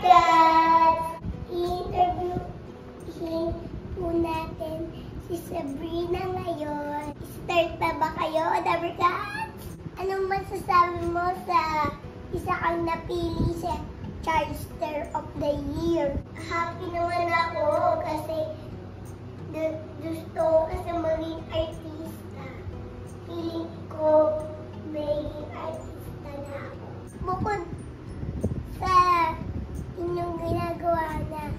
Dabarkats! I-interviewin po natin si Sabrina ngayon. Start na ba kayo, Dabarkats? Anong masasabi mo sa isa kang napili sa Charter of the Year? Happy naman ako kasi gusto ko kasi maging artista. Feeling ko maging artista na ako. Bukod sa inyong ginagawa na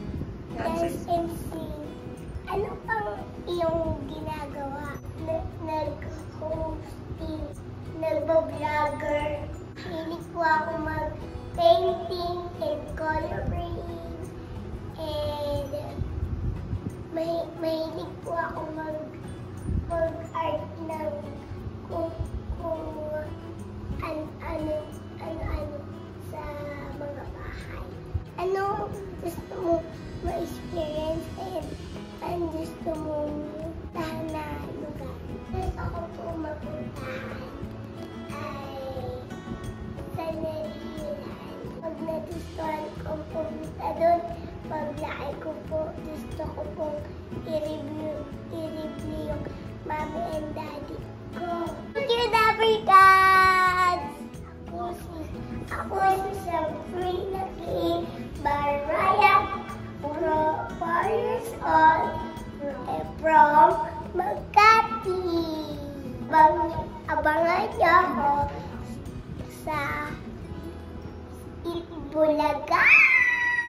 dance and sing, ano pang iyong ginagawa? Nag-hosting, nagba-vlogger. Hilig ko ako mag-painting and coloring. And mahilig po ako mag-art ng kung ano sa mga bahay. Ano gusto mo ma-experience and ano gusto mong puntahan na lugar? Gusto ko po mapuntahan ay sa Narilan. Pag nagustuhan ko pumunta doon, paglaki ko po, gusto ko pong i-review yung mommy and daddy ko. Thank you, Dabarkats! Ako si Sabrina K. Baraya, 4 years old, from Makati. Abangan niyo ako sa Bulaga!